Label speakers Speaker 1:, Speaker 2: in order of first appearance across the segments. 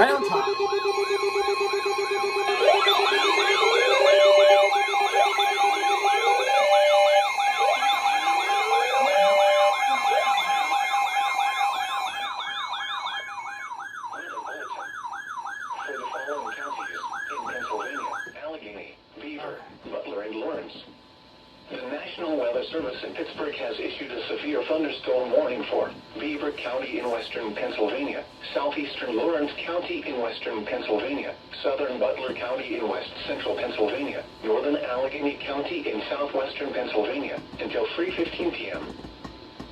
Speaker 1: right on top.
Speaker 2: For the following counties in Pennsylvania: Allegheny, Beaver, Butler, and Lawrence. The National Weather Service in Pittsburgh has issued a severe thunderstorm warning for Beaver County in western Pennsylvania, southeastern Lawrence County in western Pennsylvania, southern Butler County in west central Pennsylvania, northern Allegheny County in southwestern Pennsylvania, until 3:15 p.m.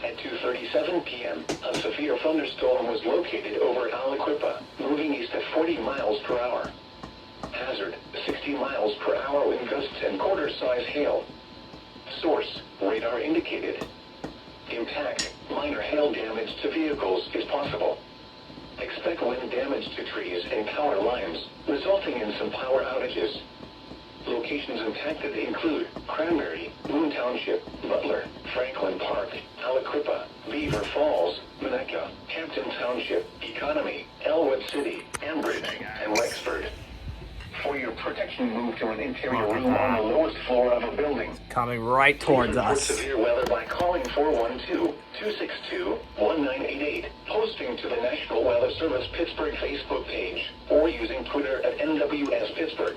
Speaker 2: At 2:37 p.m., a severe thunderstorm was located over Aliquippa, moving east at 40 miles per hour. Hazard: 60 miles per hour wind gusts and quarter-size hail. Source: radar indicated. Impact: minor hail damage to vehicles is possible. Expect wind damage to trees and power lines, resulting in some power outages. Locations impacted include Cranberry, Moon Township, Butler, Franklin Park, Aliquippa, Beaver Falls, Minnetka, Hampton Township, Economy, Elwood City, Ambridge, and Wexford. For your protection, move to an interior room on the lowest floor of a building.
Speaker 1: Coming right towards
Speaker 2: Report
Speaker 1: us.
Speaker 2: severe weather by calling 412-262-1988, posting to the National Weather Service Pittsburgh Facebook page, or using Twitter at NWS Pittsburgh.